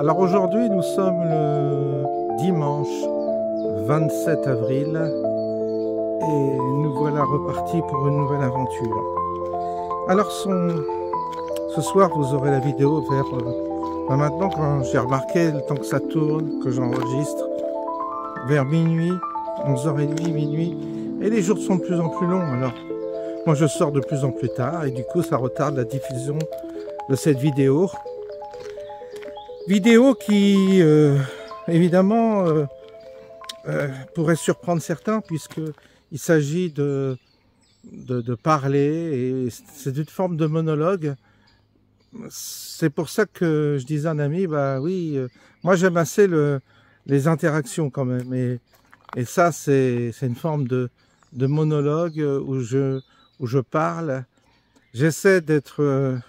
Alors aujourd'hui, nous sommes le dimanche 27 avril et nous voilà repartis pour une nouvelle aventure. Alors ce soir, vous aurez la vidéo vers maintenant, quand j'ai remarqué le temps que ça tourne, que j'enregistre, vers minuit, 11h30, minuit, et les jours sont de plus en plus longs. Alors moi je sors de plus en plus tard et du coup ça retarde la diffusion de cette vidéo. Vidéo qui, évidemment, pourrait surprendre certains, puisqu'il s'agit de parler, et c'est une forme de monologue. C'est pour ça que je disais à un ami, bah oui, moi j'aime assez les interactions quand même, et ça c'est une forme de monologue où je parle. J'essaie d'être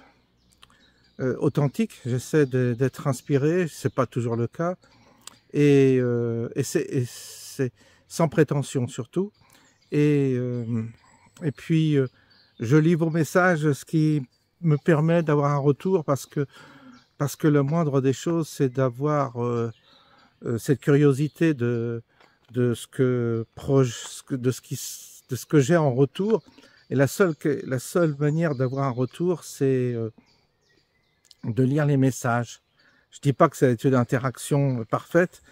authentique, j'essaie d'être inspiré, c'est pas toujours le cas, et c'est sans prétention surtout, et puis je lis vos messages, ce qui me permet d'avoir un retour, parce que le moindre des choses, c'est d'avoir cette curiosité de ce que j'ai en retour, et la seule manière d'avoir un retour, c'est de lire les messages. Je dis pas que c'est une interaction parfaite,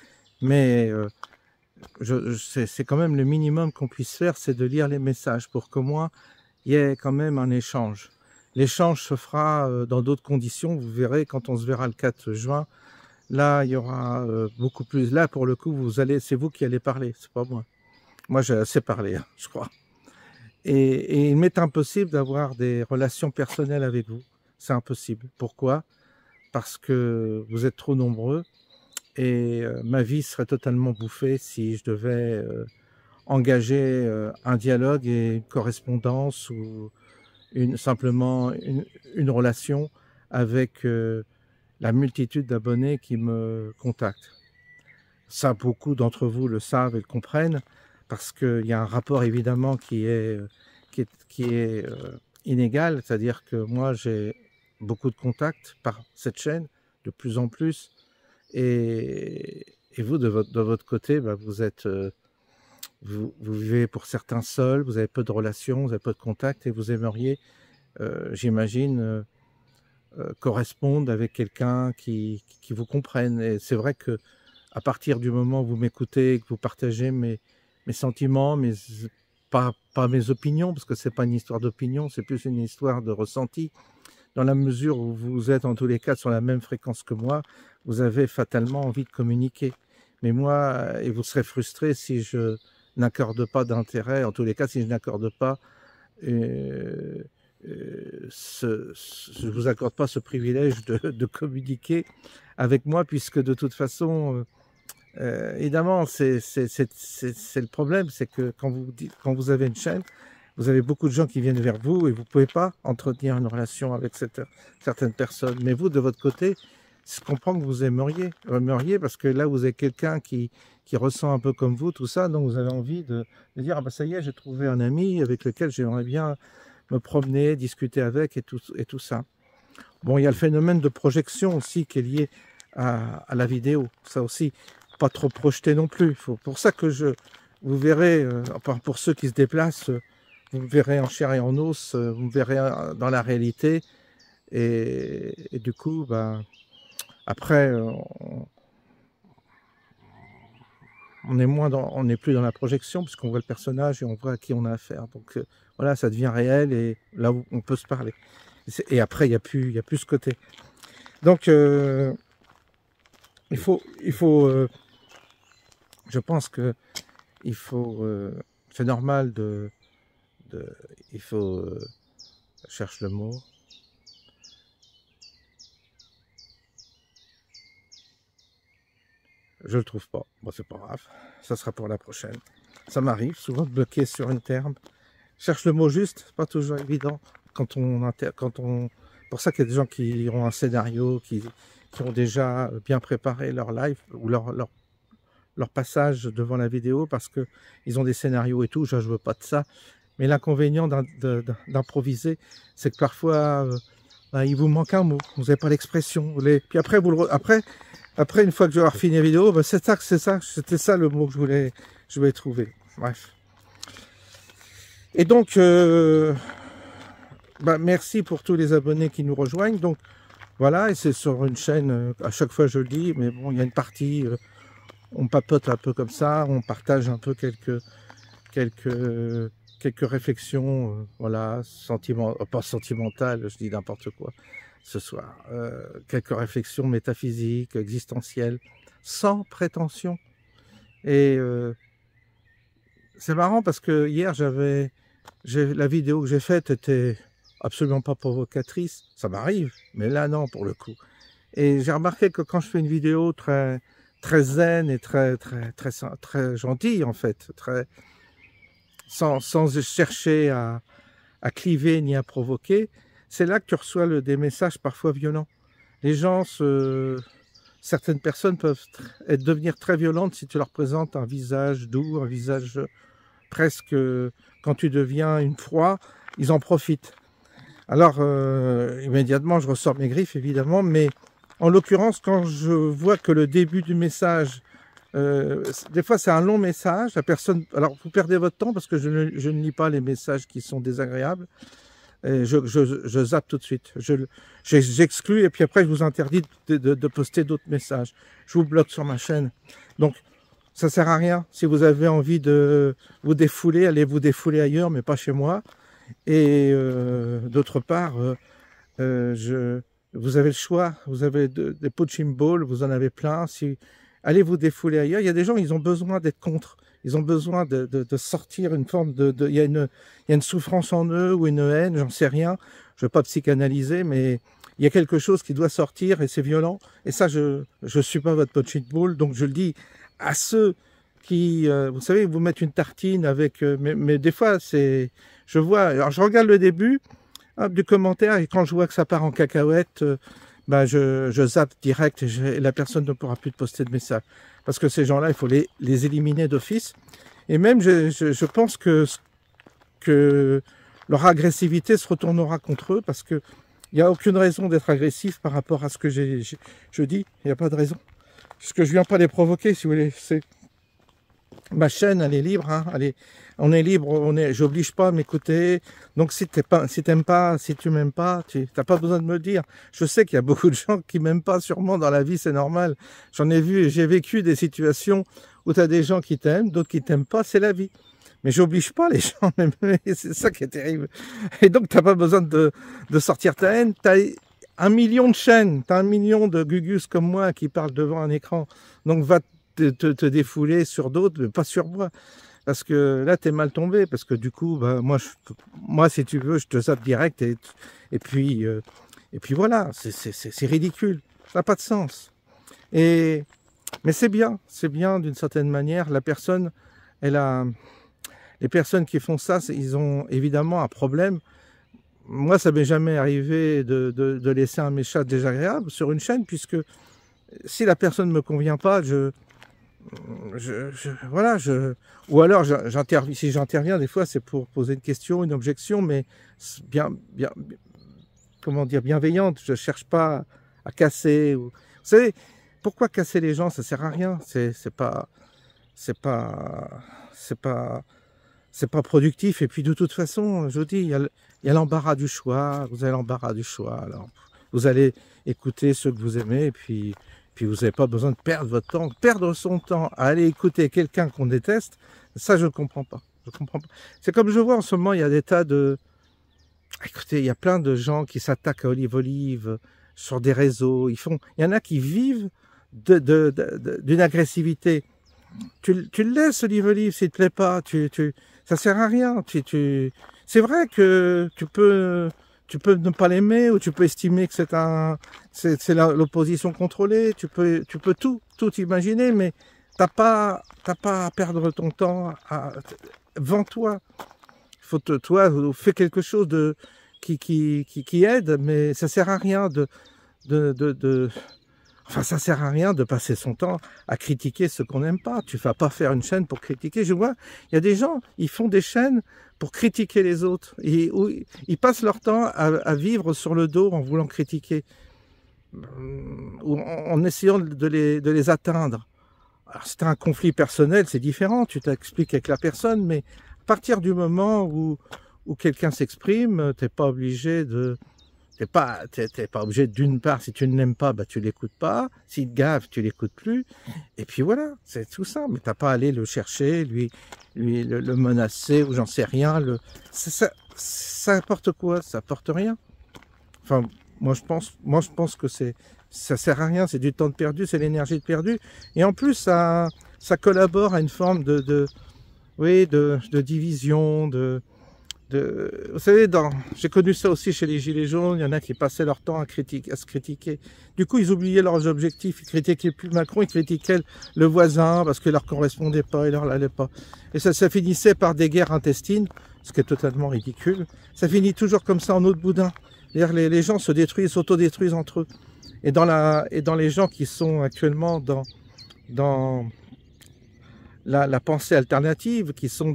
mais c'est quand même le minimum qu'on puisse faire, c'est de lire les messages pour que moi, il y ait quand même un échange. L'échange se fera dans d'autres conditions, vous verrez quand on se verra le 4 juin. Là, il y aura beaucoup plus. Là, pour le coup, c'est vous qui allez parler, c'est pas moi. Moi, j'ai assez parlé, hein, je crois. Et il m'est impossible d'avoir des relations personnelles avec vous. C'est impossible. Pourquoi? Parce que vous êtes trop nombreux, et ma vie serait totalement bouffée si je devais engager un dialogue et une correspondance, ou simplement une relation avec la multitude d'abonnés qui me contactent. Ça, beaucoup d'entre vous le savent et le comprennent, parce qu'il y a un rapport évidemment qui est inégal, c'est-à-dire que moi j'ai beaucoup de contacts par cette chaîne, de plus en plus, et vous de votre côté, bah, vous êtes vous vivez pour certains seuls, vous avez peu de relations, vous avez peu de contacts, et vous aimeriez, j'imagine, correspondre avec quelqu'un qui vous comprenne. Et c'est vrai que à partir du moment où vous m'écoutez, que vous partagez mes sentiments, pas mes opinions, parce que c'est pas une histoire d'opinion, c'est plus une histoire de ressenti. Dans la mesure où vous êtes en tous les cas sur la même fréquence que moi, vous avez fatalement envie de communiquer. Mais moi, et vous serez frustré si je n'accorde pas d'intérêt, en tous les cas si je n'accorde pas, je vous accorde pas ce privilège de communiquer avec moi, puisque de toute façon, évidemment, c'est le problème, c'est que quand vous avez une chaîne, vous avez beaucoup de gens qui viennent vers vous, et vous ne pouvez pas entretenir une relation avec certaines personnes. Mais vous, de votre côté, je comprends que vous aimeriez, parce que là, vous avez quelqu'un qui ressent un peu comme vous, tout ça, donc vous avez envie de dire, ah bah ça y est, j'ai trouvé un ami avec lequel j'aimerais bien me promener, discuter avec, et tout ça. Bon, il y a le phénomène de projection aussi qui est lié à la vidéo, ça aussi, pas trop projeté non plus. Pour ça que vous verrez, enfin, pour ceux qui se déplacent, vous me verrez en chair et en os, vous me verrez dans la réalité, et du coup, bah, après, on n'est plus dans la projection, puisqu'on voit le personnage et on voit à qui on a affaire. Donc voilà, ça devient réel, et là où on peut se parler. Et après, il n'y a plus ce côté. Donc il faut je pense que il faut, c'est normal il faut, je cherche le mot. Je le trouve pas. Bon, c'est pas grave. Ça sera pour la prochaine. Ça m'arrive souvent de bloquer sur un terme. Je cherche le mot juste, c'est pas toujours évident quand on pour ça qu'il y a des gens qui ont un scénario, qui ont déjà bien préparé leur live ou leur passage devant la vidéo, parce que ils ont des scénarios et tout. Je veux pas de ça. Mais l'inconvénient d'improviser, c'est que parfois bah, il vous manque un mot, vous n'avez pas l'expression. Puis après, après, une fois que je vais avoir fini la vidéo, bah, c'était ça le mot que je voulais trouver. Bref. Et donc, bah, merci pour tous les abonnés qui nous rejoignent. Donc, voilà, et c'est sur une chaîne, à chaque fois je le dis, mais bon, il y a une partie, on papote un peu comme ça, on partage un peu quelques réflexions, voilà, pas sentimentales, je dis n'importe quoi ce soir, quelques réflexions métaphysiques, existentielles, sans prétention. Et c'est marrant parce que hier, la vidéo que j'ai faite était absolument pas provocatrice, ça m'arrive, mais là non pour le coup. Et j'ai remarqué que quand je fais une vidéo très zen et très gentille en fait, sans chercher à cliver ni à provoquer, c'est là que tu reçois des messages parfois violents. Les gens, certaines personnes peuvent devenir très violentes si tu leur présentes un visage doux, un visage presque, quand tu deviens une proie, ils en profitent. Alors, immédiatement, je ressors mes griffes, évidemment, mais en l'occurrence, quand je vois que le début du message, des fois c'est un long message, la personne, alors vous perdez votre temps parce que je ne lis pas les messages qui sont désagréables, et je zappe tout de suite, j'exclus et puis après je vous interdis de poster d'autres messages, je vous bloque sur ma chaîne. Donc ça sert à rien, si vous avez envie de vous défouler, allez vous défouler ailleurs, mais pas chez moi. Et d'autre part, vous avez le choix, vous avez des punching balls, vous en avez plein. Allez vous défouler ailleurs. Il y a des gens, ils ont besoin d'être contre. Ils ont besoin de sortir une forme il y a une souffrance en eux ou une haine, j'en sais rien. Je ne veux pas psychanalyser, mais il y a quelque chose qui doit sortir et c'est violent. Et ça, je ne suis pas votre punching ball, donc je le dis à ceux qui, vous savez, vous mettent une tartine avec... mais des fois, je vois... Alors, je regarde le début du commentaire et quand je vois que ça part en cacahuète, bah, je zappe direct et la personne ne pourra plus te poster de message. Parce que ces gens-là, il faut les éliminer d'office. Et même, je pense que leur agressivité se retournera contre eux parce qu'il n'y a aucune raison d'être agressif par rapport à ce que je dis. Il n'y a pas de raison. Parce que je ne viens pas les provoquer, si vous voulez. Ma chaîne, elle est libre, hein, on est libre, j'oblige pas à m'écouter. Donc si t'aimes pas, si tu m'aimes pas, tu n'as pas besoin de me le dire. Je sais qu'il y a beaucoup de gens qui m'aiment pas, sûrement dans la vie, c'est normal. J'en ai vu, j'ai vécu des situations où tu as des gens qui t'aiment, d'autres qui t'aiment pas, c'est la vie. Mais j'oblige pas les gens, c'est ça qui est terrible. Et donc t'as pas besoin de sortir ta haine. T'as 1 million de chaînes, t'as 1 million de gugus comme moi qui parlent devant un écran. Donc va te défouler sur d'autres, mais pas sur moi. Parce que là, t'es mal tombé. Parce que du coup, bah, moi, si tu veux, je te zappe direct. Et puis voilà, c'est ridicule. Ça n'a pas de sens. Mais c'est bien d'une certaine manière. La personne, les personnes qui font ça, ils ont évidemment un problème. Moi, ça m'est jamais arrivé de laisser un message désagréable sur une chaîne, puisque si la personne ne me convient pas, voilà, ou alors si j'interviens des fois c'est pour poser une question, une objection, mais comment dire, bienveillante. Je cherche pas à casser. Vous savez, pourquoi casser les gens? Ça sert à rien. C'est pas productif. Et puis de toute façon, je vous dis, il y a l'embarras du choix. Vous avez l'embarras du choix. Alors vous allez écouter ceux que vous aimez, et puis vous n'avez pas besoin de perdre votre temps, perdre son temps à aller écouter quelqu'un qu'on déteste. Ça, je ne comprends pas. C'est comme je vois en ce moment, il y a des tas de... Écoutez, il y a plein de gens qui s'attaquent à Olive sur des réseaux. Il y en a qui vivent d'une agressivité. Tu le laisses, Olive, s'il te plaît pas. Ça sert à rien. C'est vrai que tu peux ne pas l'aimer, ou tu peux estimer que c'est l'opposition contrôlée. Tu peux tout imaginer, mais t'as pas à perdre ton temps. Vends-toi. Toi, fais quelque chose qui aide, mais ça sert à rien Enfin, ça sert à rien de passer son temps à critiquer ce qu'on n'aime pas. Tu vas pas faire une chaîne pour critiquer. Je vois, il y a des gens, ils font des chaînes pour critiquer les autres. Ils passent leur temps à vivre sur le dos en voulant critiquer, ou en essayant de les atteindre. Alors, si tu as un conflit personnel, c'est différent. Tu t'expliques avec la personne, mais à partir du moment où quelqu'un s'exprime, t'es pas obligé de... T'es pas obligé, d'une part, si tu ne l'aimes pas, bah, tu l'écoutes pas. S'il te gaffe, tu l'écoutes plus. Et puis voilà, c'est tout ça. Mais t'as pas à aller le chercher, le menacer, ou j'en sais rien. Ça apporte quoi? Ça apporte rien. Enfin, moi je pense que ça sert à rien. C'est du temps de perdu, c'est l'énergie de perdu. Et en plus, ça collabore à une forme oui, de division, vous savez, j'ai connu ça aussi chez les Gilets jaunes, il y en a qui passaient leur temps à se critiquer. Du coup, ils oubliaient leurs objectifs, ils critiquaient plus Macron, ils critiquaient le voisin parce qu'il leur correspondait pas, il leur allait pas. Et ça finissait par des guerres intestines, ce qui est totalement ridicule. Ça finit toujours comme ça en eau de boudin. C'est-à-dire les gens se détruisent, s'autodétruisent entre eux. Et dans les gens qui sont actuellement dans la pensée alternative, qui sont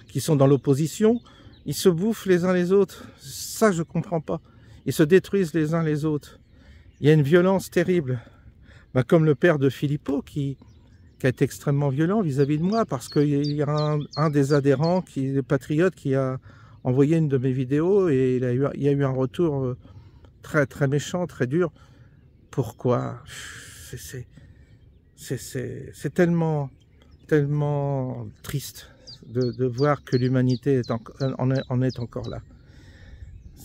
qui sont dans l'opposition, ils se bouffent les uns les autres. Ça, je comprends pas. Ils se détruisent les uns les autres. Il y a une violence terrible. Bah, comme le père de Philippot, qui a été extrêmement violent vis-à-vis de moi, parce qu'il y a un des adhérents, des patriotes, qui a envoyé une de mes vidéos, et il y a eu un retour très, très méchant, très dur. Pourquoi? C'est tellement triste de voir que l'humanité en est encore là.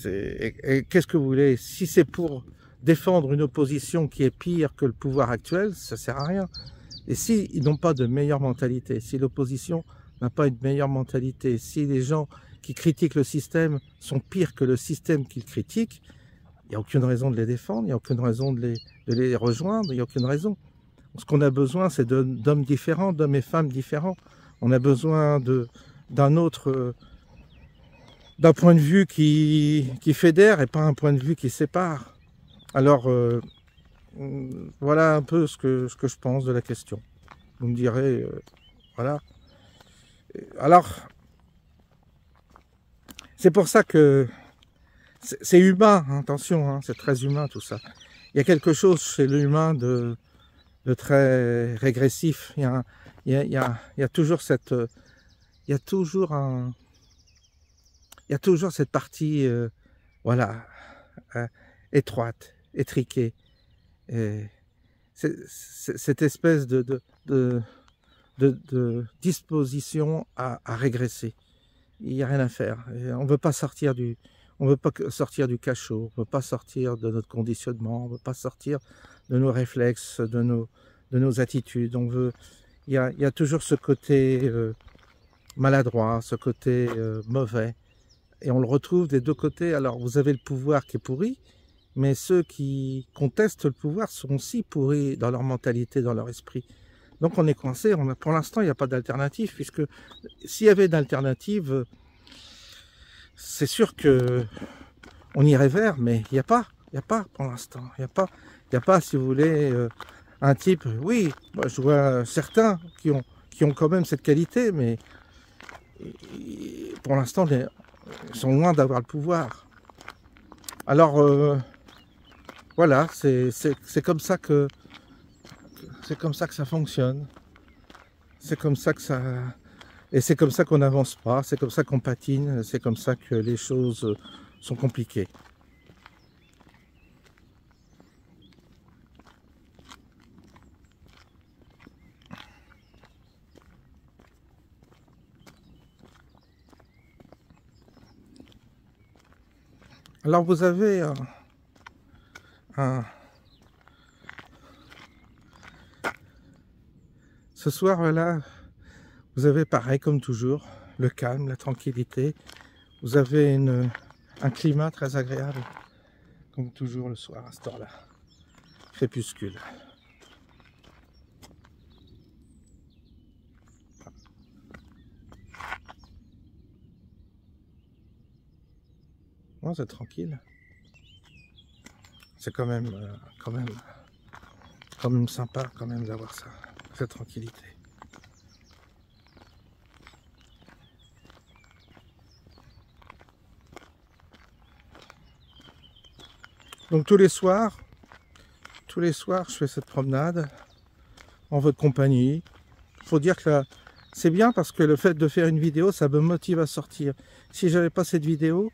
Et qu'est-ce que vous voulez? Si c'est pour défendre une opposition qui est pire que le pouvoir actuel, ça sert à rien. Et s'ils n'ont pas de meilleure mentalité, si l'opposition n'a pas une meilleure mentalité, si les gens qui critiquent le système sont pires que le système qu'ils critiquent, il n'y a aucune raison de les défendre, il n'y a aucune raison de les rejoindre, il n'y a aucune raison. Ce qu'on a besoin, c'est d'hommes différents, d'hommes et femmes différents. On a besoin d'un point de vue qui fédère et pas un point de vue qui sépare. Alors, voilà un peu ce que je pense de la question. Vous me direz, voilà. Alors, c'est pour ça que c'est humain, hein, attention, hein, c'est très humain tout ça. Il y a quelque chose chez l'humain de très régressif. Il y a toujours cette partie, voilà, étroite, étriquée. Et cette espèce de disposition à régresser. Il n'y a rien à faire. Et on ne veut pas sortir on veut pas sortir du cachot, on ne veut pas sortir de notre conditionnement, on ne veut pas sortir de nos réflexes, de nos attitudes. Il y a toujours ce côté maladroit, ce côté mauvais. Et on le retrouve des deux côtés. Alors vous avez le pouvoir qui est pourri, mais ceux qui contestent le pouvoir sont aussi pourris dans leur mentalité, dans leur esprit. Donc on est coincé. Pour l'instant, il n'y a pas d'alternative, puisque s'il y avait d'alternative, c'est sûr que on irait vers, mais il n'y a pas. Il n'y a pas pour l'instant. Il n'y a pas, si vous voulez, un type. Oui, moi, je vois certains qui ont quand même cette qualité, mais pour l'instant, ils sont loin d'avoir le pouvoir. Alors, voilà, c'est comme ça que ça fonctionne. C'est comme ça que ça... Et c'est comme ça qu'on n'avance pas, c'est comme ça qu'on patine, c'est comme ça que les choses sont compliquées. Alors vous avez ce soir là, vous avez pareil comme toujours, le calme, la tranquillité. Vous avez un climat très agréable, comme toujours le soir à cette heure-là. Crépuscule. Bon, c'est tranquille. C'est quand même quand même sympa quand même d'avoir ça, cette tranquillité. Donc tous les soirs, je fais cette promenade en votre compagnie. Il faut dire que c'est bien parce que le fait de faire une vidéo, ça me motive à sortir. Si j'avais pas cette vidéo,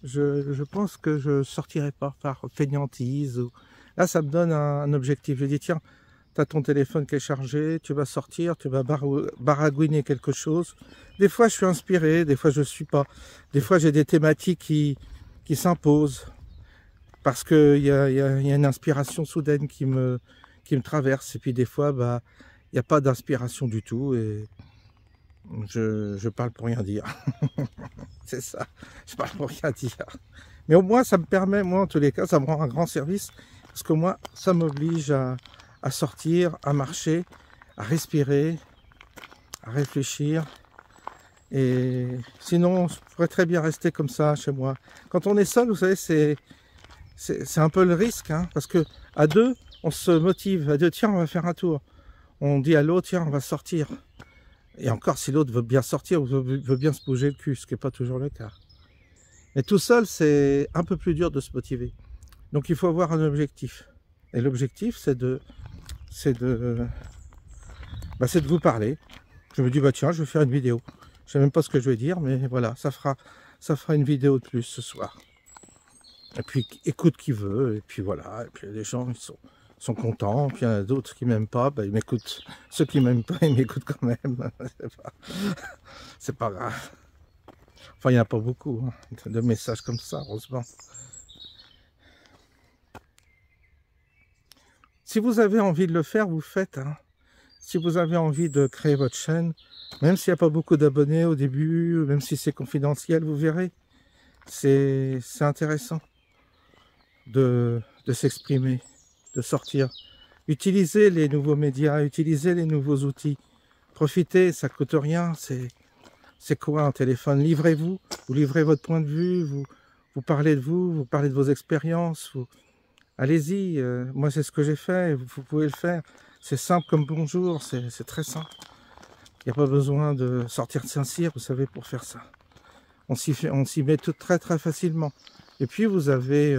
je pense que je sortirais pas par fainéantise. Là, ça me donne un objectif. Je dis, tiens, tu as ton téléphone qui est chargé, tu vas sortir, tu vas baragouiner quelque chose. Des fois, je suis inspiré, des fois, je ne suis pas. Des fois, j'ai des thématiques qui s'imposent parce qu'il y a une inspiration soudaine qui me traverse. Et puis, des fois, bah, il n'y a pas d'inspiration du tout et je parle pour rien dire. C'est ça, je parle pour rien dire. Mais au moins, ça me permet, moi, en tous les cas, ça me rend un grand service parce que moi, ça m'oblige à sortir, à marcher, à respirer, à réfléchir. Et sinon, je pourrais très bien rester comme ça chez moi. Quand on est seul, vous savez, c'est un peu le risque, hein, parce que à deux, on se motive. À deux, tiens, on va faire un tour. On dit à l'autre, tiens, on va sortir. Et encore, si l'autre veut bien sortir ou veut bien se bouger le cul, ce qui n'est pas toujours le cas. Mais tout seul, c'est un peu plus dur de se motiver. Donc, il faut avoir un objectif. Et l'objectif, c'est de vous parler. Je me dis, bah tiens, je vais faire une vidéo. Je sais même pas ce que je vais dire, mais voilà, ça fera une vidéo de plus ce soir. Et puis, écoute qui veut, et puis voilà. Et puis, il y a des gens qui sont contents, puis il y en a d'autres qui m'aiment pas, bah, ils m'écoutent. Ceux qui m'aiment pas, ils m'écoutent quand même. C'est pas grave. Enfin, il n'y en a pas beaucoup, hein, de messages comme ça, heureusement. Si vous avez envie de le faire, vous faites. Hein. Si vous avez envie de créer votre chaîne, même s'il n'y a pas beaucoup d'abonnés au début, même si c'est confidentiel, vous verrez. C'est intéressant de s'exprimer, de sortir. Utilisez les nouveaux médias, utilisez les nouveaux outils. Profitez, ça ne coûte rien. C'est quoi un téléphone? Livrez-vous, vous livrez votre point de vue, vous parlez de vous parlez de vos expériences. Allez-y, moi c'est ce que j'ai fait, vous pouvez le faire. C'est simple comme bonjour, c'est très simple. Il n'y a pas besoin de sortir de Saint-Cyr, vous savez, pour faire ça. On s'y met tout très facilement. Et puis vous avez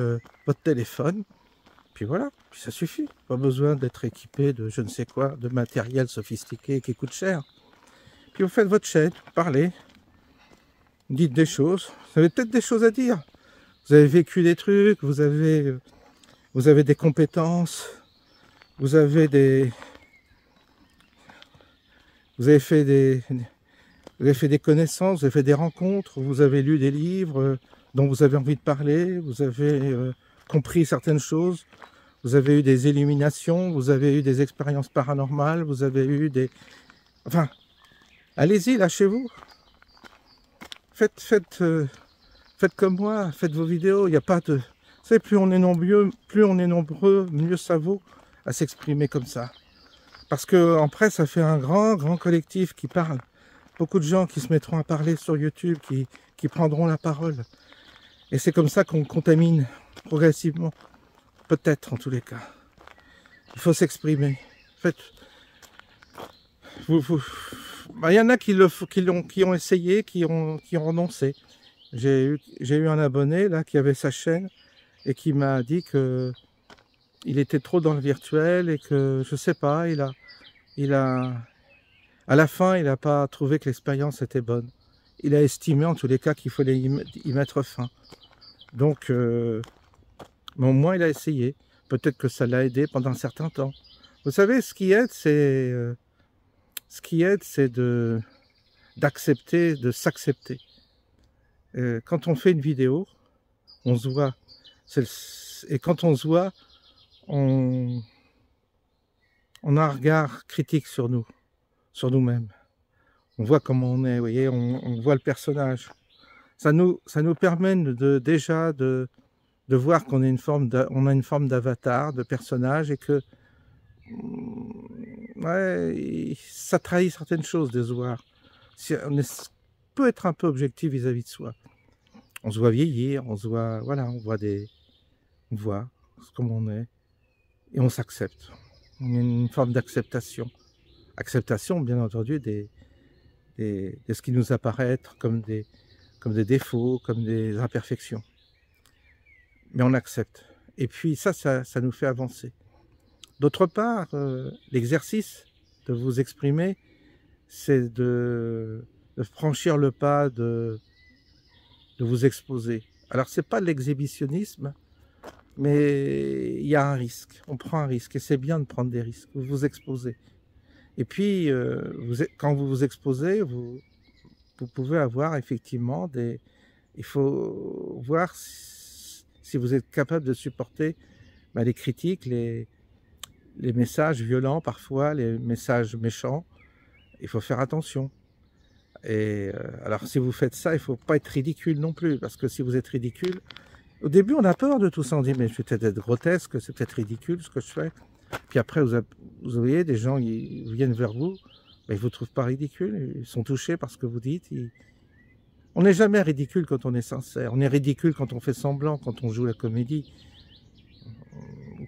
votre téléphone, puis voilà, puis ça suffit. Pas besoin d'être équipé de je ne sais quoi, de matériel sophistiqué qui coûte cher. Puis vous faites votre chaîne, vous parlez, dites des choses. Vous avez peut-être des choses à dire. Vous avez vécu des trucs, vous avez des compétences, vous avez fait des connaissances, vous avez fait des rencontres, vous avez lu des livres dont vous avez envie de parler, vous avez compris certaines choses, vous avez eu des illuminations, vous avez eu des expériences paranormales, vous avez eu des... Enfin, allez-y, lâchez-vous. Faites comme moi, faites vos vidéos, il n'y a pas de... Vous savez, plus on est nombreux, mieux ça vaut à s'exprimer comme ça. Parce qu'après, ça fait un grand collectif qui parle. Beaucoup de gens qui se mettront à parler sur YouTube, qui prendront la parole. Et c'est comme ça qu'on contamine progressivement. Peut-être, en tous les cas. Il faut s'exprimer. En fait, il y en a qui ont essayé, qui ont renoncé. J'ai eu un abonné là qui avait sa chaîne et qui m'a dit que il était trop dans le virtuel et que, je sais pas, à la fin, il n'a pas trouvé que l'expérience était bonne. Il a estimé en tous les cas qu'il fallait y mettre fin. Donc, mais au moins il a essayé. Peut-être que ça l'a aidé pendant un certain temps. Vous savez, ce qui aide, c'est d'accepter, de s'accepter. Quand on fait une vidéo, on se voit. Et quand on se voit, on a un regard critique sur nous-mêmes. On voit comment on est, vous voyez, on voit le personnage. Ça nous permet déjà de voir qu'on a une forme d'avatar, de personnage, et que ouais, ça trahit certaines choses de se voir. On peut être un peu objectif vis-à-vis de soi. On se voit vieillir, on voit comment on est, et on s'accepte. une forme d'acceptation. Acceptation, bien entendu, de ce qui nous apparaît être comme des défauts, comme des imperfections. Mais on accepte. Et puis ça nous fait avancer. D'autre part, l'exercice de vous exprimer, c'est de franchir le pas de vous exposer. Alors, c'est pas de l'exhibitionnisme, mais il y a un risque. On prend un risque et c'est bien de prendre des risques. Vous vous exposez. Et puis, quand vous vous exposez, vous pouvez avoir effectivement des... Il faut voir si vous êtes capable de supporter les critiques, les messages violents parfois, les messages méchants. Il faut faire attention. Et alors, si vous faites ça, il ne faut pas être ridicule non plus, parce que si vous êtes ridicule, au début, on a peur de tout ça. On dit, mais je vais peut-être être grotesque, c'est peut-être ridicule ce que je fais. Puis après, vous voyez, des gens ils viennent vers vous, mais ils ne vous trouvent pas ridicule, ils sont touchés par ce que vous dites. On n'est jamais ridicule quand on est sincère. On est ridicule quand on fait semblant, quand on joue la comédie,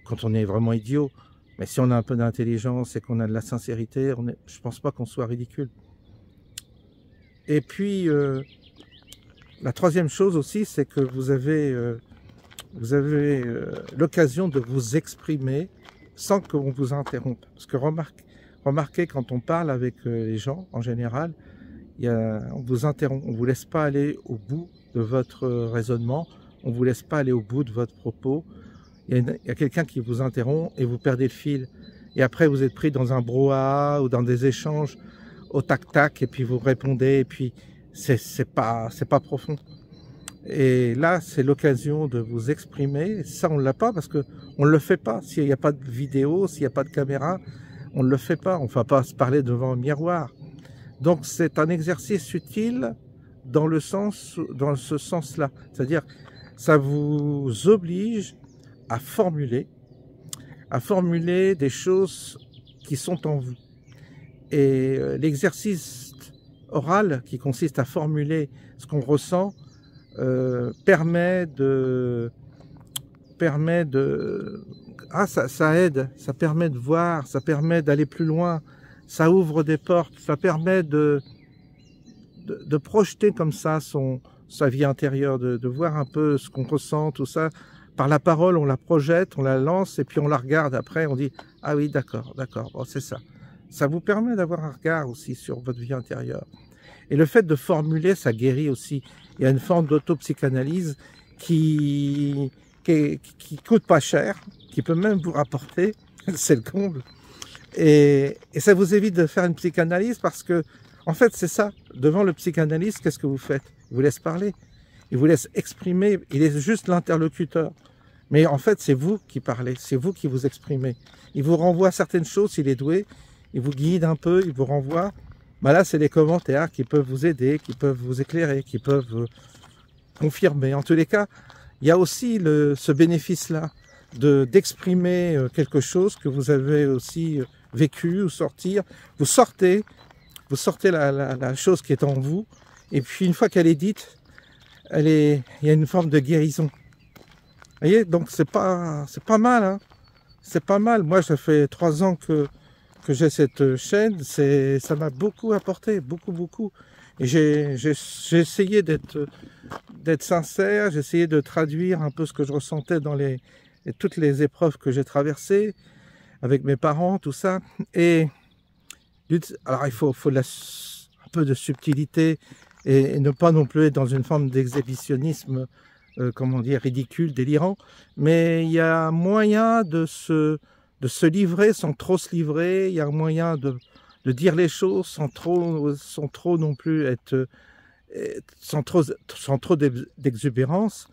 quand on est vraiment idiot. Mais si on a un peu d'intelligence et qu'on a de la sincérité, je ne pense pas qu'on soit ridicule. Et puis, la troisième chose aussi, c'est que vous avez l'occasion de vous exprimer sans qu'on vous interrompe. Parce que remarquez, quand on parle avec les gens, en général, on vous interrompt, on ne vous laisse pas aller au bout de votre raisonnement, on ne vous laisse pas aller au bout de votre propos. Il y a quelqu'un qui vous interrompt et vous perdez le fil. Et après, vous êtes pris dans un brouhaha ou dans des échanges au tac-tac, et puis vous répondez, et puis c'est pas profond. Et là, c'est l'occasion de vous exprimer. Ça, on ne l'a pas parce qu'on ne le fait pas. S'il n'y a pas de vidéo, s'il n'y a pas de caméra, on ne le fait pas. On ne va pas se parler devant un miroir. Donc, c'est un exercice utile dans ce sens-là. C'est-à-dire, ça vous oblige à formuler des choses qui sont en vous. Et l'exercice oral qui consiste à formuler ce qu'on ressent permet de... ça aide, ça permet de voir, ça permet d'aller plus loin, ça ouvre des portes, ça permet de projeter comme ça sa vie intérieure, de voir un peu ce qu'on ressent, tout ça. Par la parole, on la projette, on la lance et puis on la regarde après, on dit « Ah oui, d'accord, bon, c'est ça ». Ça vous permet d'avoir un regard aussi sur votre vie intérieure. Et le fait de formuler, ça guérit aussi. Il y a une forme d'autopsychanalyse qui coûte pas cher, qui peut même vous rapporter, c'est le comble. Et ça vous évite de faire une psychanalyse parce que, en fait, c'est ça. Devant le psychanalyste, qu'est-ce que vous faites? Il vous laisse parler. Il vous laisse exprimer. Il est juste l'interlocuteur. Mais en fait, c'est vous qui parlez. C'est vous qui vous exprimez. Il vous renvoie certaines choses s'il est doué. Il vous guide un peu, il vous renvoie. Là, c'est les commentaires qui peuvent vous aider, qui peuvent vous éclairer, qui peuvent confirmer. En tous les cas, il y a aussi ce bénéfice-là d'exprimer quelque chose que vous avez aussi vécu ou sortir. Vous sortez la chose qui est en vous. Et puis, une fois qu'elle est dite, il y a une forme de guérison. Vous voyez, donc c'est pas mal. Hein. C'est pas mal. Moi, ça fait 3 ans que j'ai cette chaîne, ça m'a beaucoup apporté, beaucoup. Et j'ai essayé d'être sincère, j'ai essayé de traduire un peu ce que je ressentais dans toutes les épreuves que j'ai traversées, avec mes parents, tout ça. Et alors il faut un peu de subtilité et ne pas non plus être dans une forme d'exhibitionnisme, ridicule, délirant. Mais il y a moyen de se livrer sans trop se livrer, il y a un moyen de dire les choses sans trop non plus être, sans trop d'exubérance.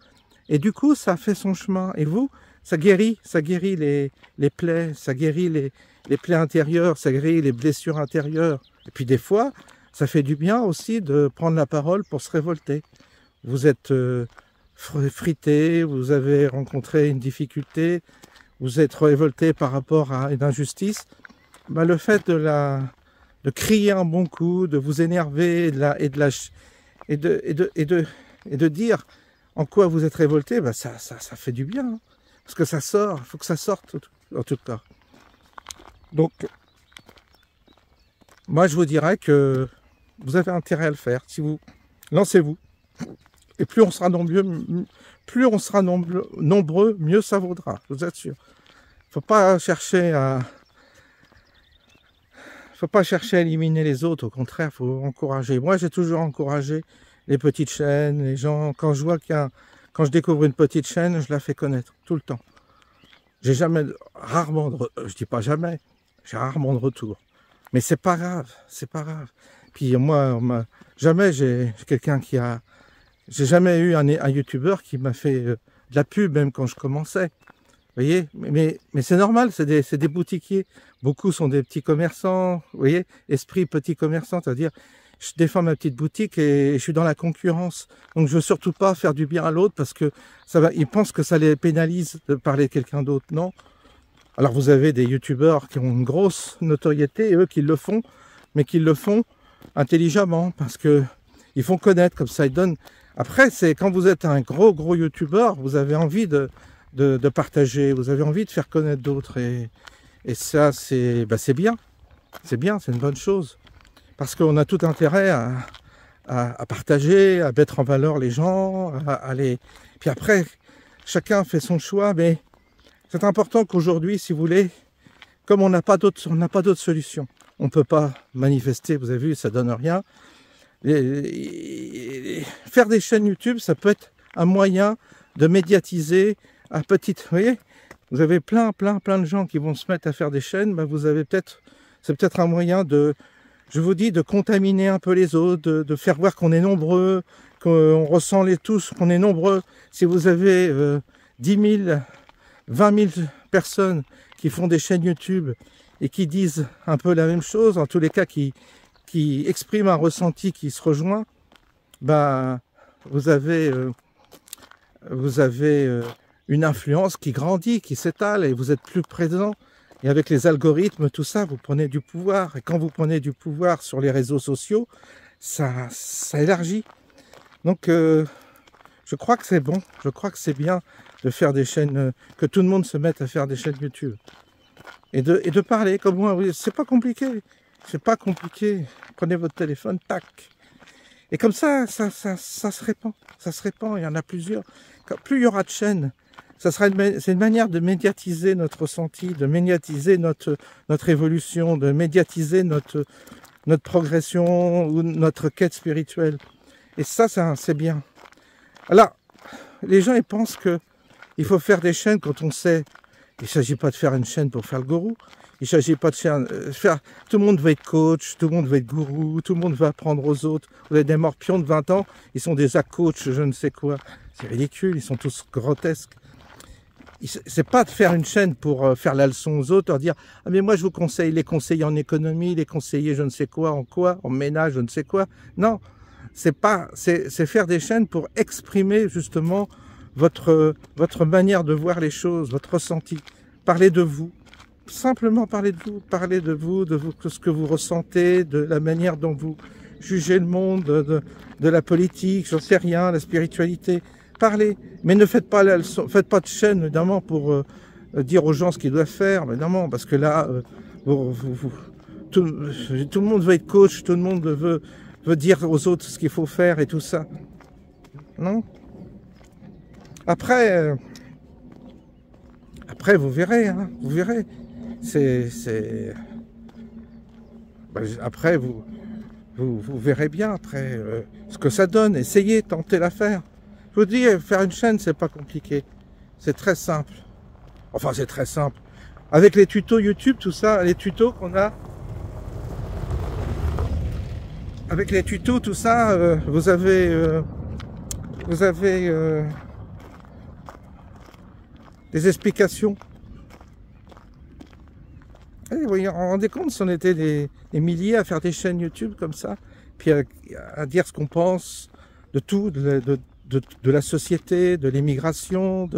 Et du coup, ça fait son chemin. Et vous, ça guérit les plaies, ça guérit les plaies intérieures, ça guérit les blessures intérieures. Et puis des fois, ça fait du bien aussi de prendre la parole pour se révolter. Vous êtes frité, vous avez rencontré une difficulté, vous êtes révolté par rapport à une injustice, le fait de crier un bon coup, de vous énerver et de dire en quoi vous êtes révolté, ça fait du bien. Hein, parce que ça sort, il faut que ça sorte en tout cas. Donc, moi, je vous dirais que vous avez intérêt à le faire. Si vous lancez-vous, et plus on sera nombreux, mieux ça vaudra, je vous assure. Faut pas chercher à éliminer les autres, au contraire, faut encourager. Moi, j'ai toujours encouragé les petites chaînes, les gens. Quand je vois quand je découvre une petite chaîne, je la fais connaître tout le temps. J'ai rarement je dis pas jamais, j'ai rarement de retour. Mais c'est pas grave, c'est pas grave. Puis moi, jamais j'ai jamais eu un youtubeur qui m'a fait de la pub, même quand je commençais. Vous voyez, mais c'est normal, c'est des boutiquiers. Beaucoup sont des petits commerçants, vous voyez, esprit petit commerçant, c'est-à-dire je défends ma petite boutique et je suis dans la concurrence. Donc je veux surtout pas faire du bien à l'autre parce que ils pensent que ça les pénalise de parler de quelqu'un d'autre. Non. Alors vous avez des youtubeurs qui ont une grosse notoriété, et eux qui le font, mais qui le font intelligemment parce que ils font connaître comme ça, ils donnent. Après, c'est quand vous êtes un gros youtubeur, vous avez envie de partager, vous avez envie de faire connaître d'autres et ça c'est bien, c'est une bonne chose parce qu'on a tout intérêt à partager, à mettre en valeur les gens, puis après chacun fait son choix, mais c'est important qu'aujourd'hui, si vous voulez, comme on n'a pas d'autre solution, on ne peut pas manifester, vous avez vu, ça donne rien. Faire des chaînes YouTube, ça peut être un moyen de médiatiser à petite. Vous voyez, vous avez plein de gens qui vont se mettre à faire des chaînes. Ben c'est peut-être un moyen je vous dis, de contaminer un peu les autres, de faire voir qu'on est nombreux, qu'on ressent tous, qu'on est nombreux. Si vous avez 10 000, 20 000 personnes qui font des chaînes YouTube et qui disent un peu la même chose, en tous les cas qui expriment un ressenti qui se rejoint, ben, vous avez une influence qui grandit, qui s'étale et vous êtes plus présent. Et avec les algorithmes, tout ça, vous prenez du pouvoir. Et quand vous prenez du pouvoir sur les réseaux sociaux, ça élargit. Donc, je crois que c'est bon. Je crois que c'est bien de faire des chaînes, que tout le monde se mette à faire des chaînes YouTube. Et de parler comme moi. Oui, c'est pas compliqué. C'est pas compliqué. Prenez votre téléphone, tac. Et comme ça se répand. Ça se répand. Il y en a plusieurs. Plus il y aura de chaînes, c'est une manière de médiatiser notre ressenti, de médiatiser notre évolution, de médiatiser notre progression ou notre quête spirituelle. Et ça c'est bien. Alors, les gens ils pensent qu'il faut faire des chaînes quand on sait. Il ne s'agit pas de faire une chaîne pour faire le gourou. Il ne s'agit pas de faire... Tout le monde veut être coach, tout le monde veut être gourou, tout le monde veut apprendre aux autres. Vous avez des morpions de 20 ans, ils sont déjà coachs, je ne sais quoi. C'est ridicule, ils sont tous grotesques. C'est pas de faire une chaîne pour faire la leçon aux autres, leur dire « Ah mais moi je vous conseille les conseillers en économie, les conseillers je ne sais quoi, en ménage, je ne sais quoi. » Non, c'est faire des chaînes pour exprimer justement votre manière de voir les choses, votre ressenti. Parler de vous, simplement parler de vous, de ce que vous ressentez, de la manière dont vous jugez le monde, de la politique, j'en sais rien, la spiritualité. Parlez, mais ne faites pas de chaîne, évidemment, pour dire aux gens ce qu'ils doivent faire, évidemment, parce que là, tout le monde veut être coach, tout le monde veut dire aux autres ce qu'il faut faire et tout ça. Non? Après, vous verrez, hein, vous verrez. Après, vous verrez bien, après, ce que ça donne. Essayez, tentez l'affaire. Je vous dis, faire une chaîne, c'est pas compliqué. C'est très simple. Enfin, c'est très simple. Avec les tutos YouTube, tout ça, les tutos qu'on a. Avec les tutos, tout ça, vous avez des explications. Et vous vous rendez compte si on était des milliers à faire des chaînes YouTube comme ça, puis à dire ce qu'on pense de tout, de la société, de l'immigration,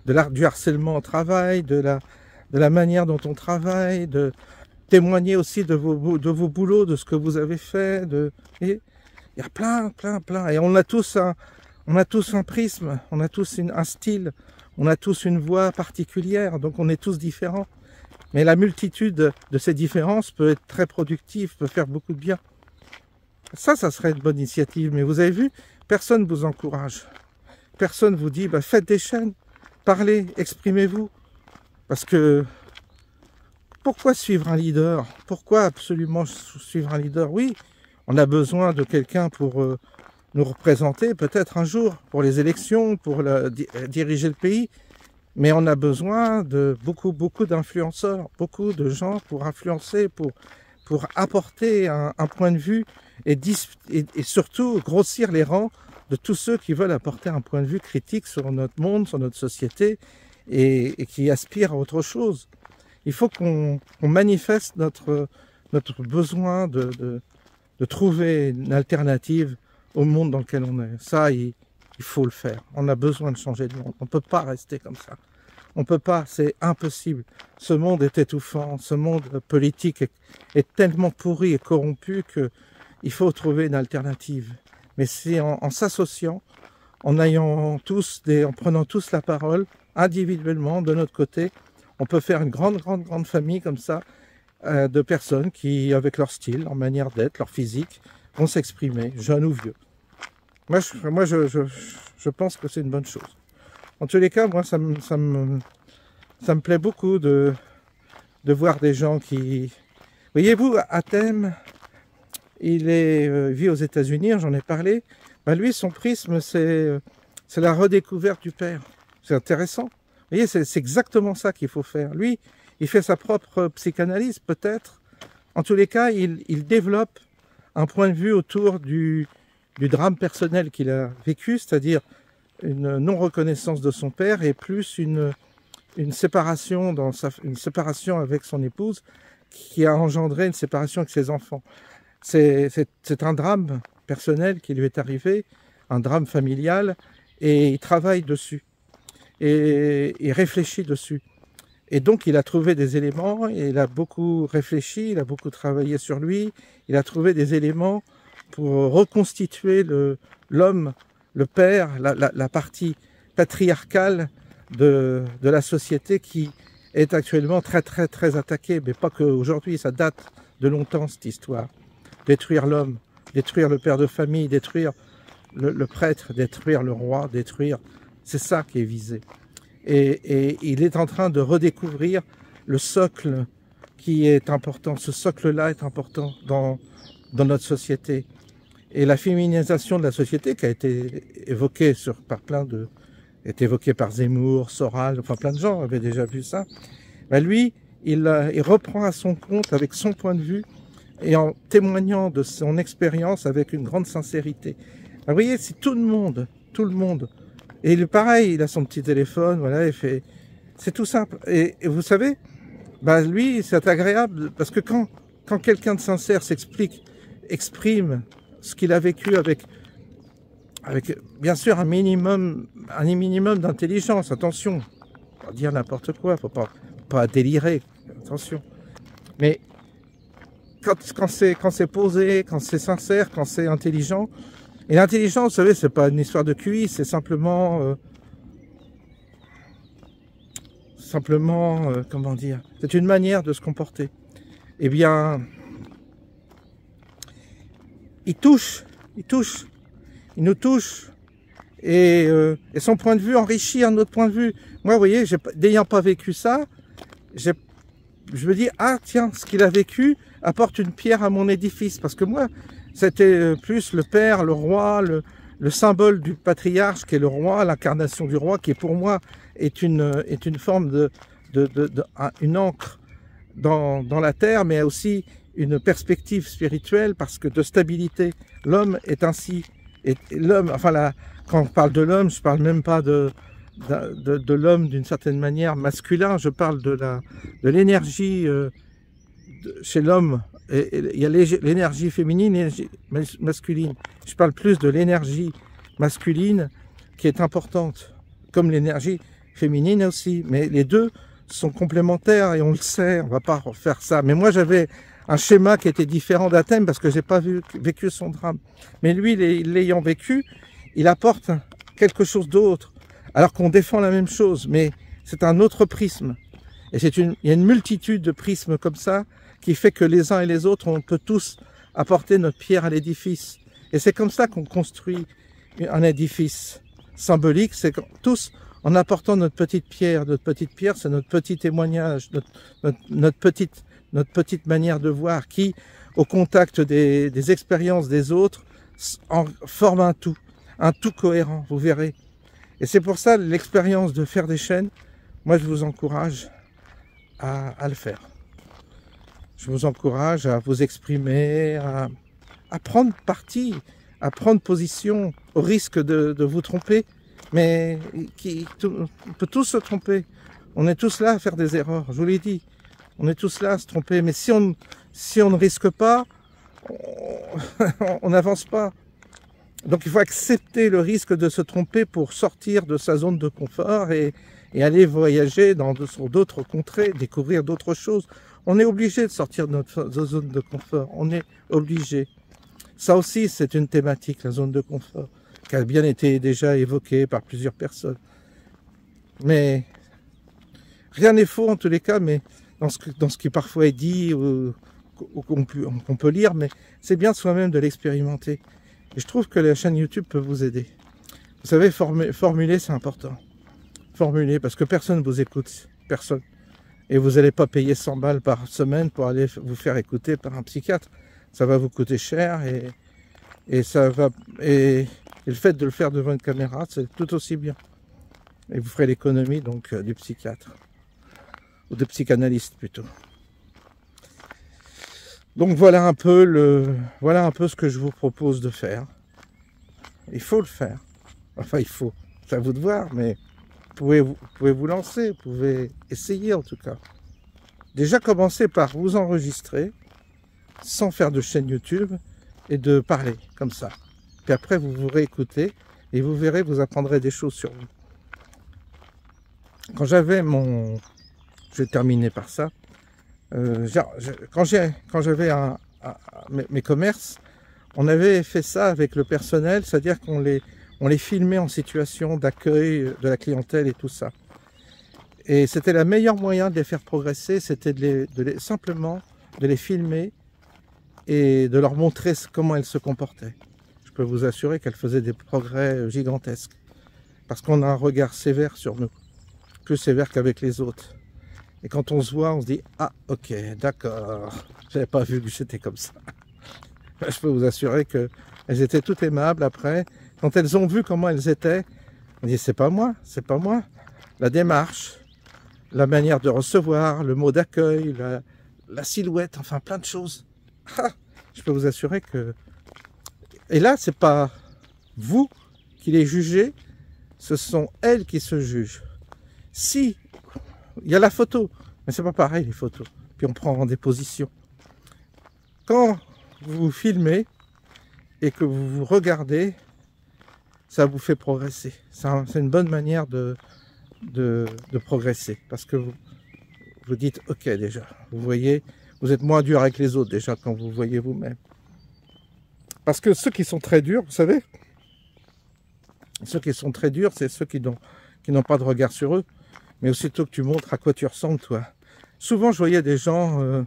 du harcèlement au travail, de la manière dont on travaille, de témoigner aussi de vos boulots, de ce que vous avez fait. Et il y a plein. Et on a tous un prisme, on a tous un style, on a tous une voix particulière, donc on est tous différents. Mais la multitude de ces différences peut être très productive, peut faire beaucoup de bien. Ça serait une bonne initiative. Mais vous avez vu, personne ne vous encourage. Personne vous dit, bah, faites des chaînes, parlez, exprimez-vous. Parce que, pourquoi suivre un leader? Pourquoi absolument suivre un leader? Oui, on a besoin de quelqu'un pour nous représenter, peut-être un jour, pour les élections, pour diriger le pays. Mais on a besoin de beaucoup d'influenceurs, beaucoup de gens pour influencer, pour apporter un point de vue et surtout grossir les rangs de tous ceux qui veulent apporter un point de vue critique sur notre monde, sur notre société et qui aspirent à autre chose. Il faut qu'on manifeste notre besoin de trouver une alternative au monde dans lequel on est. Ça, il faut le faire. On a besoin de changer de monde. On ne peut pas rester comme ça. On ne peut pas, c'est impossible. Ce monde est étouffant, ce monde politique est tellement pourri et corrompu qu'il faut trouver une alternative. Mais c'est en s'associant, en prenant tous la parole, individuellement, de notre côté, on peut faire une grande famille comme ça, de personnes qui, avec leur style, leur manière d'être, leur physique, vont s'exprimer, jeunes ou vieux. Moi, je pense que c'est une bonne chose. En tous les cas, moi, ça me plaît beaucoup de voir des gens qui... Voyez-vous, Athème, il vit aux États-Unis, j'en ai parlé. Ben, lui, son prisme, c'est la redécouverte du Père. C'est intéressant. Vous voyez, c'est exactement ça qu'il faut faire. Lui, il fait sa propre psychanalyse, peut-être. En tous les cas, il développe un point de vue autour du drame personnel qu'il a vécu, c'est-à-dire une non-reconnaissance de son père et plus une séparation avec son épouse qui a engendré une séparation avec ses enfants. C'est un drame personnel qui lui est arrivé, un drame familial, et il travaille dessus, et il réfléchit dessus. Et donc il a trouvé des éléments, et il a beaucoup réfléchi, il a beaucoup travaillé sur lui, il a trouvé des éléments pour reconstituer l'homme, le père, la partie patriarcale de la société qui est actuellement très attaquée, mais pas qu'aujourd'hui, ça date de longtemps cette histoire. Détruire l'homme, détruire le père de famille, détruire le prêtre, détruire le roi, c'est ça qui est visé. Et il est en train de redécouvrir le socle qui est important. Ce socle-là est important dans notre société. Et la féminisation de la société qui a été évoquée est évoquée par Zemmour, Soral, enfin plein de gens avaient déjà vu ça. Ben lui, il reprend à son compte avec son point de vue et en témoignant de son expérience avec une grande sincérité. Ben vous voyez, c'est tout le monde, et il est pareil, il a son petit téléphone, voilà, il fait, c'est tout simple. Et vous savez, ben lui, c'est agréable parce que quand quelqu'un de sincère exprime ce qu'il a vécu avec bien sûr un minimum d'intelligence, attention, pas dire n'importe quoi, faut pas délirer, attention. Mais quand c'est posé, quand c'est sincère, quand c'est intelligent, et l'intelligence, vous savez, c'est pas une histoire de QI, c'est simplement comment dire, c'est une manière de se comporter. Eh bien, il nous touche, et son point de vue enrichit un autre point de vue. Moi, vous voyez, n'ayant pas vécu ça, je me dis, ah tiens, ce qu'il a vécu apporte une pierre à mon édifice, parce que moi, c'était plus le père, le roi, le symbole du patriarche qui est le roi, l'incarnation du roi, qui pour moi est une forme une ancre dans la terre, mais aussi une perspective spirituelle, parce que de stabilité, l'homme est ainsi, et l'homme, enfin quand on parle de l'homme, je parle même pas de l'homme d'une certaine manière masculin, je parle de l'énergie chez l'homme. Il y a l'énergie féminine et l'énergie masculine. Je parle plus de l'énergie masculine qui est importante, comme l'énergie féminine aussi. Mais les deux sont complémentaires et on le sait, on va pas refaire ça. Mais moi j'avais un schéma qui était différent d'Athème parce que j'ai pas vécu son drame. Mais lui, l'ayant vécu, il apporte quelque chose d'autre. Alors qu'on défend la même chose, mais c'est un autre prisme. Et il y a une multitude de prismes comme ça qui fait que les uns et les autres, on peut tous apporter notre pierre à l'édifice. Et c'est comme ça qu'on construit un édifice symbolique, c'est tous en apportant notre petite pierre. Notre petite pierre, c'est notre petit témoignage, notre petite manière de voir qui, au contact des expériences des autres, en forme un tout cohérent, vous verrez. Et c'est pour ça l'expérience de faire des chaînes, moi je vous encourage à le faire. Je vous encourage à vous exprimer, à prendre parti, à prendre position, au risque de vous tromper. Mais on peut tous se tromper. On est tous là à faire des erreurs, je vous l'ai dit. On est tous là à se tromper. Mais si on ne risque pas, on n'avance pas. Donc il faut accepter le risque de se tromper pour sortir de sa zone de confort et aller voyager sur d'autres contrées, découvrir d'autres choses. On est obligé de sortir de notre zone de confort. On est obligé. Ça aussi, c'est une thématique, la zone de confort, qui a bien été déjà évoquée par plusieurs personnes. Mais rien n'est faux en tous les cas, mais dans ce qui parfois est dit ou qu'on peut lire, mais c'est bien soi-même de l'expérimenter. Et je trouve que la chaîne YouTube peut vous aider. Vous savez, formuler, c'est important. Formuler, parce que personne ne vous écoute. Personne. Et vous n'allez pas payer 100 balles par semaine pour aller vous faire écouter par un psychiatre. Ça va vous coûter cher et le fait de le faire devant une caméra, c'est tout aussi bien. Et vous ferez l'économie donc du psychiatre. Ou de psychanalyste plutôt. Donc voilà un peu ce que je vous propose de faire. Il faut le faire. Enfin, c'est à vous de voir, mais vous pouvez vous lancer, vous pouvez essayer en tout cas. Déjà commencer par vous enregistrer, sans faire de chaîne YouTube, et de parler comme ça. Puis après, vous vous réécoutez, et vous verrez, vous apprendrez des choses sur vous. Quand j'avais je vais terminer par ça. Quand j'avais mes commerces, on avait fait ça avec le personnel, c'est-à-dire qu'on les filmait en situation d'accueil de la clientèle et tout ça. Et c'était le meilleur moyen de les faire progresser, c'était simplement de les filmer et de leur montrer comment elles se comportaient. Je peux vous assurer qu'elles faisaient des progrès gigantesques. Parce qu'on a un regard sévère sur nous, plus sévère qu'avec les autres. Et quand on se voit, on se dit « Ah, ok, d'accord, j'avais pas vu que j'étais comme ça. » Je peux vous assurer qu'elles étaient toutes aimables après. Quand elles ont vu comment elles étaient, on dit « C'est pas moi, c'est pas moi. » La démarche, la manière de recevoir, le mot d'accueil, la silhouette, enfin plein de choses. Ah, je peux vous assurer que... Et là, c'est pas vous qui les jugez, ce sont elles qui se jugent. Si il y a la photo, mais c'est pas pareil les photos. Puis on prend des positions. Quand vous filmez et que vous vous regardez, ça vous fait progresser. C'est une bonne manière de progresser. Parce que vous dites, ok déjà, vous voyez, vous êtes moins dur avec les autres déjà quand vous voyez vous-même. Parce que ceux qui sont très durs, vous savez, ceux qui sont très durs, c'est ceux qui n'ont pas de regard sur eux. Mais aussitôt que tu montres à quoi tu ressembles, toi. Souvent, je voyais des gens,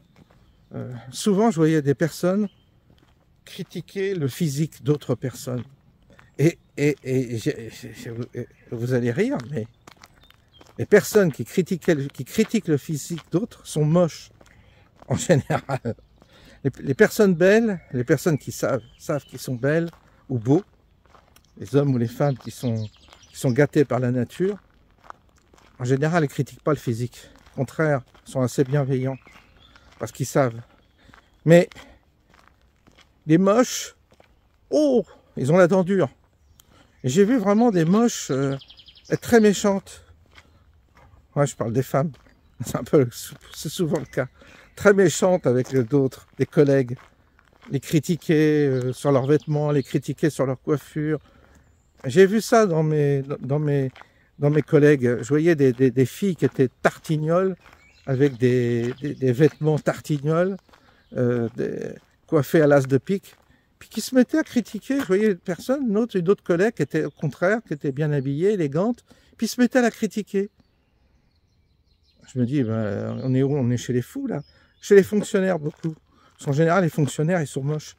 souvent, je voyais des personnes critiquer le physique d'autres personnes. Et vous allez rire, mais les personnes qui critiquent le physique d'autres sont moches, en général. Les personnes belles, les personnes qui savent qu'ils sont belles ou beaux, les hommes ou les femmes qui sont gâtés par la nature, en général, ils ne critiquent pas le physique. Au contraire, ils sont assez bienveillants. Parce qu'ils savent. Mais les moches, oh, ils ont la dent dure. Et j'ai vu vraiment des moches être très méchantes. Ouais, je parle des femmes. C'est souvent le cas. Très méchantes avec d'autres, des collègues. Les critiquer sur leurs vêtements, les critiquer sur leur coiffure. J'ai vu ça dans mes collègues. Je voyais des filles qui étaient tartignoles, avec des vêtements tartignoles, coiffés à l'as de pique, puis qui se mettaient à critiquer. Je voyais une autre collègue qui était au contraire, qui était bien habillée, élégante, puis se mettait à la critiquer. Je me dis, ben, on est où? On est chez les fous, là. Chez les fonctionnaires, beaucoup. Parce qu'en général, les fonctionnaires, ils sont moches.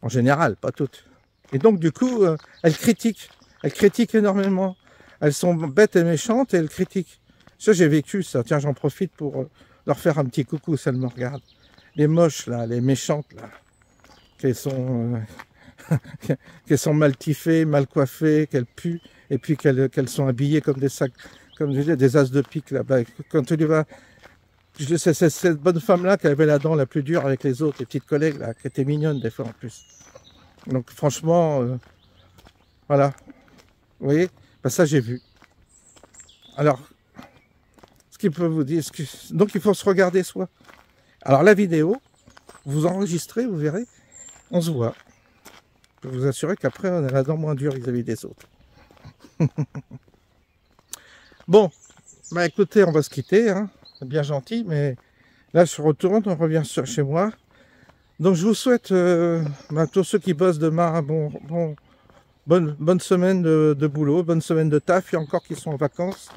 En général, pas toutes. Et donc, du coup, elles critiquent. Elles critiquent énormément. Elles sont bêtes et méchantes et elles critiquent. Ça, j'ai vécu ça. Tiens, j'en profite pour leur faire un petit coucou si elles me regardent. Les moches, là, les méchantes, là. Qu'elles sont, qu'elles sont mal tiffées, mal coiffées, qu'elles puent. Et puis qu'elles sont habillées comme des sacs, comme je disais, des as de pique, là. Bah, quand tu lui vas... C'est cette bonne femme-là qui avait la dent la plus dure avec les autres, les petites collègues, là, qui étaient mignonnes des fois en plus. Donc franchement, voilà. Vous voyez, ben, ça j'ai vu. Alors, ce qu'il peut vous dire, donc il faut se regarder soi. Alors la vidéo, vous enregistrez, vous verrez, on se voit. Je peux vous assurer qu'après, on a la dent moins dure vis-à-vis des autres. Bon, bah écoutez, on va se quitter, hein. C'est bien gentil, mais là je retourne, on revient chez moi. Donc je vous souhaite, tous ceux qui bossent demain, bonne semaine de boulot, bonne semaine de taf. Il y a encore qui sont en vacances.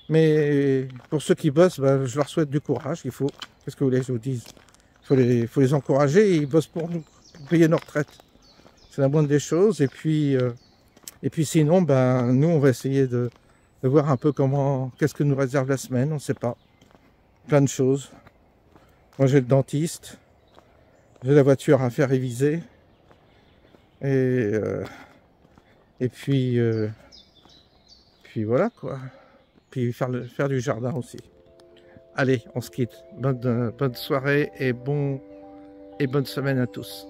Mais pour ceux qui bossent, ben, je leur souhaite du courage, il faut. Qu'est-ce que vous voulez que je vous dise? Il faut les encourager, ils bossent pour nous, pour payer nos retraites. C'est la moindre des choses. Et puis sinon, ben, nous, on va essayer de voir un peu qu'est-ce que nous réserve la semaine, on ne sait pas. Plein de choses. Moi, j'ai le dentiste, j'ai la voiture à faire réviser. Et puis voilà, quoi. Puis faire du jardin aussi. Allez, on se quitte. Bonne soirée et bonne semaine à tous.